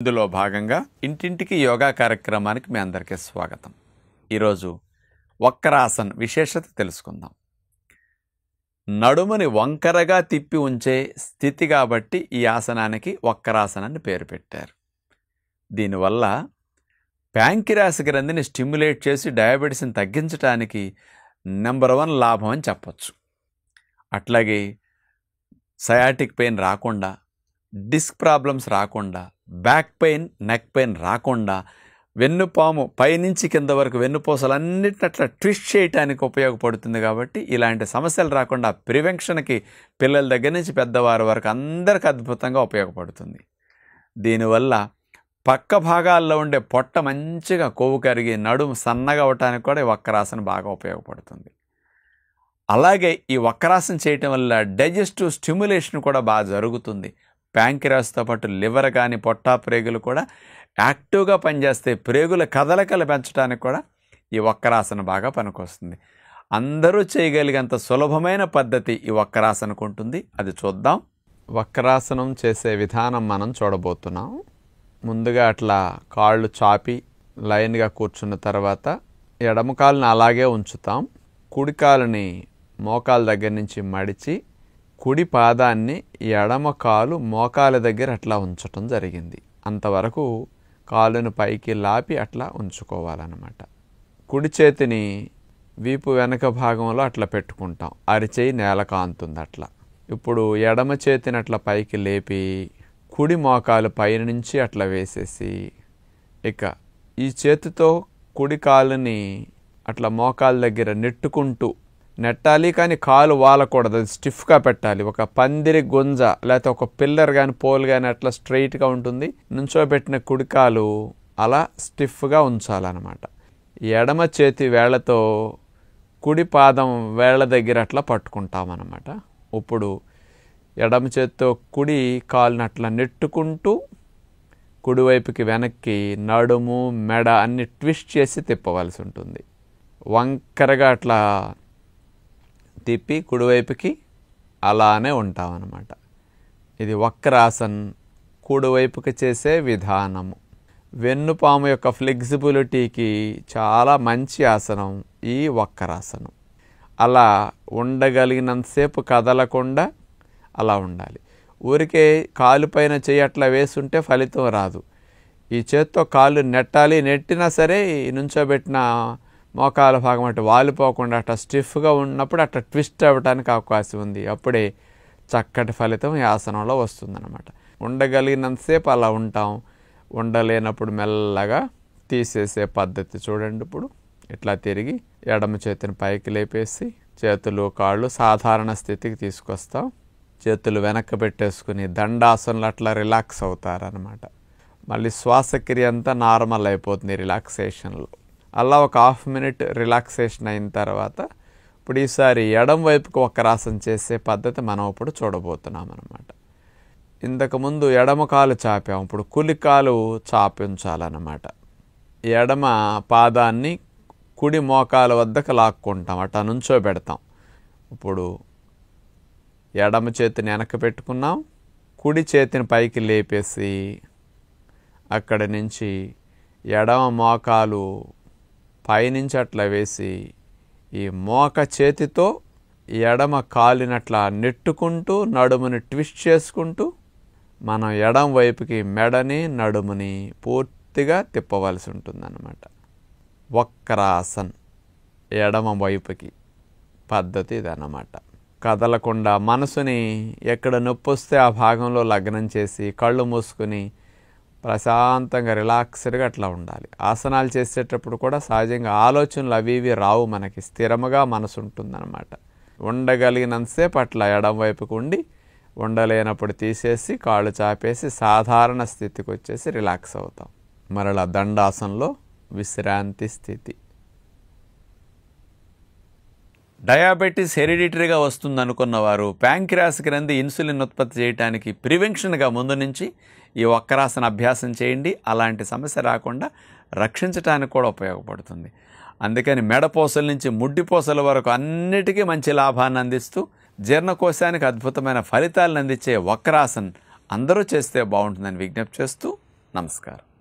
ఇందులో భాగంగా ఇంటింటికి యోగా కార్యక్రమానికి మీ అందరికీ స్వాగతం. ఈరోజు వక్రాసన్ విశేషత తెలుసుకుందాం. నడుముని వంకరగా తిప్పి ఉంచే స్థితి కాబట్టి ఈ ఆసనానికి వక్రాసన్ అని పేరు పెట్టారు. దీనివల్ల ప్యాంక్రియాస్ గ్రంథిని స్టిమ్యులేట్ చేసి డయాబెటీస్ని తగ్గించడానికి నెంబర్ 1 లాభం అని చెప్పచ్చు. అట్లాగే సయాటిక్ పెయిన్ రాకుండా, డిస్క్ ప్రాబ్లమ్స్ రాకుండా, బ్యాక్ పెయిన్, నెక్ పెయిన్ రాకుండా, వెన్నుపాము పైనుంచి కింద వరకు వెన్నుపూసలన్నిటిని అట్లా ట్విస్ట్ చేయడానికి ఉపయోగపడుతుంది. కాబట్టి ఇలాంటి సమస్యలు రాకుండా ప్రివెన్షన్కి పిల్లల దగ్గర నుంచి పెద్దవారి వరకు అందరికి అద్భుతంగా ఉపయోగపడుతుంది. దీనివల్ల పక్క భాగాల్లో ఉండే పొట్ట మంచిగా కొవ్వు కరిగి నడుము సన్నగా అవటానికి కూడా ఈ వక్రాసన బాగా ఉపయోగపడుతుంది. అలాగే ఈ వక్రాసన చేయటం వల్ల డైజెస్టివ్ స్టిమ్యులేషన్ కూడా బాగా జరుగుతుంది. ప్యాంక్రియాస్తో పాటు లివర్ కానీ పొట్టా ప్రేగులు కూడా యాక్టివ్గా పనిచేస్తే ప్రేగుల కదలికలు పెంచడానికి కూడా ఈ వక్రాసన బాగా పనికొస్తుంది. అందరూ చేయగలిగేంత సులభమైన పద్ధతి ఈ వక్రాసనకు ఉంటుంది. అది చూద్దాం. వక్రాసనం చేసే విధానం మనం చూడబోతున్నాం. ముందుగా అట్లా కాళ్ళు చాపి లైన్గా కూర్చున్న తర్వాత ఎడమ కాలుని అలాగే ఉంచుతాం. కుడి కాలుని మోకాల దగ్గర నుంచి మడిచి కుడి పాదాన్ని ఎడమ కాలు మోకాల దగ్గర అట్లా ఉంచటం జరిగింది. అంతవరకు కాలును పైకి లాపి అట్లా ఉంచుకోవాలన్నమాట. కుడి చేతిని వీపు వెనక భాగంలో అట్లా పెట్టుకుంటాం. అరిచేయి నేల కాంతుంది అట్లా. ఇప్పుడు ఎడమ చేతిని అట్లా పైకి లేపి కుడి మోకాలు పైన నుంచి అట్లా వేసేసి, ఇక ఈ చేతితో కుడి కాలుని అట్లా మోకాల దగ్గర నెట్టాలి, కానీ కాలు వాలకూడదు, అది స్టిఫ్గా పెట్టాలి. ఒక పందిరి గుంజ లేకపోతే ఒక పిల్లర్ కానీ పోల్ కానీ అట్లా స్ట్రైట్గా ఉంటుంది. నుంచోబెట్టిన కుడికాలు అలా స్టిఫ్గా ఉంచాలన్నమాట. ఎడమ చేతి వేళ్లతో కుడి పాదం వేళ్ల దగ్గర అట్లా పట్టుకుంటామన్నమాట. ఇప్పుడు ఎడమ చేతితో కుడి కాలుని అట్లా నెట్టుకుంటూ కుడివైపుకి వెనక్కి నడుము మెడ అన్ని ట్విస్ట్ చేసి తిప్పవలసి ఉంటుంది. వంకరగా అట్లా తిప్పి కుడివైపుకి అలానే ఉంటామన్నమాట. ఇది వక్రాసన్ కుడివైపుకి చేసే విధానము. వెన్నుపాము యొక్క ఫ్లెక్సిబిలిటీకి చాలా మంచి ఆసనం ఈ వక్రాసనం. అలా ఉండగలిగినంతసేపు కదలకుండా అలా ఉండాలి. ఊరికే కాలు పైన చేయి అట్లా వేసుంటే ఫలితం రాదు. ఈ చేత్తో కాళ్ళు నెట్టాలి, నెట్టినా సరే నుంచోబెట్టిన మోకాల భాగం అటు వాలిపోకుండా అట్లా స్టిఫ్గా ఉన్నప్పుడు అట్లా ట్విస్ట్ అవ్వడానికి అవకాశం ఉంది. అప్పుడే చక్కటి ఫలితం ఈ ఆసనంలో వస్తుందన్నమాట. ఉండగలిగినంతసేపు అలా ఉంటాం. ఉండలేనప్పుడు మెల్లగా తీసేసే పద్ధతి చూడండి. ఇప్పుడు ఇట్లా తిరిగి ఎడమ చేతిని పైకి లేపేసి చేతులు కాళ్ళు సాధారణ స్థితికి తీసుకొస్తాం. చేతులు వెనక్కి పెట్టేసుకుని దండాసనలు అట్లా రిలాక్స్ అవుతారనమాట. మళ్ళీ శ్వాసక్రియ అంతా నార్మల్ అయిపోతుంది రిలాక్సేషన్లో. అలా ఒక 1/2 minute రిలాక్సేషన్ అయిన తర్వాత ఇప్పుడు ఈసారి ఎడం వైపుకి వక్రాసన చేసే పద్ధతి మనం ఇప్పుడు చూడబోతున్నాం అన్నమాట. ఇంతకుముందు ఎడమ కాలు చాపాం, ఇప్పుడు కుడి కాలు చాపి ఉంచాలన్నమాట. ఎడమ పాదాన్ని కుడి మోకాల వద్దకు లాక్కుంటాం, అట్లా నుంచోబెడతాం. ఇప్పుడు ఎడమ చేతిని వెనక్కి పెట్టుకున్నాం, కుడి చేతిని పైకి లేపేసి అక్కడి నుంచి ఎడమ మోకాలు పైనుంచి అట్లా వేసి ఈ మోక చేతితో ఎడమ కాలినట్లా నెట్టుకుంటూ నడుముని ట్విస్ట్ చేసుకుంటూ మనం ఎడమ వైపుకి మెడని నడుముని పూర్తిగా తిప్పవలసి ఉంటుందన్నమాట. వక్రాసన్ ఎడమ వైపుకి పద్ధతి ఇదన్నమాట. కదలకుండా మనసుని ఎక్కడ నొప్పి వస్తే ఆ భాగంలో లగ్నం చేసి కళ్ళు మూసుకుని ప్రశాంతంగా రిలాక్స్డ్గా అట్లా ఉండాలి. ఆసనాలు చేసేటప్పుడు కూడా సహజంగా ఆలోచనలు అవి ఇవి రావు, మనకి స్థిరముగా మనసు ఉంటుందన్నమాట. ఉండగలిగినంతసేపు అట్లా ఎడం వైపుకు ఉండి, ఉండలేనప్పుడు తీసేసి కాళ్ళు చాపేసి సాధారణ స్థితికి వచ్చేసి రిలాక్స్ అవుతాం. మరలా దండాసనంలో విశ్రాంతి స్థితి. డయాబెటీస్ హెరిడిటరీగా వస్తుందనుకున్న వారు ప్యాంక్రియాస్ గ్రంథి ఇన్సులిన్ ఉత్పత్తి చేయడానికి ప్రివెన్షన్గా ముందు నుంచి ఈ వక్రాసన అభ్యాసం చేయండి. అలాంటి సమస్య రాకుండా రక్షించడానికి కూడా ఉపయోగపడుతుంది. అందుకని మెడపోసల నుంచి ముడ్డిపోసల వరకు అన్నిటికీ మంచి లాభాన్ని అందిస్తూ జీర్ణకోశానికి అద్భుతమైన ఫలితాలను అందించే వక్రాసన్ అందరూ చేస్తే బాగుంటుందని విజ్ఞప్తి చేస్తూ నమస్కారం.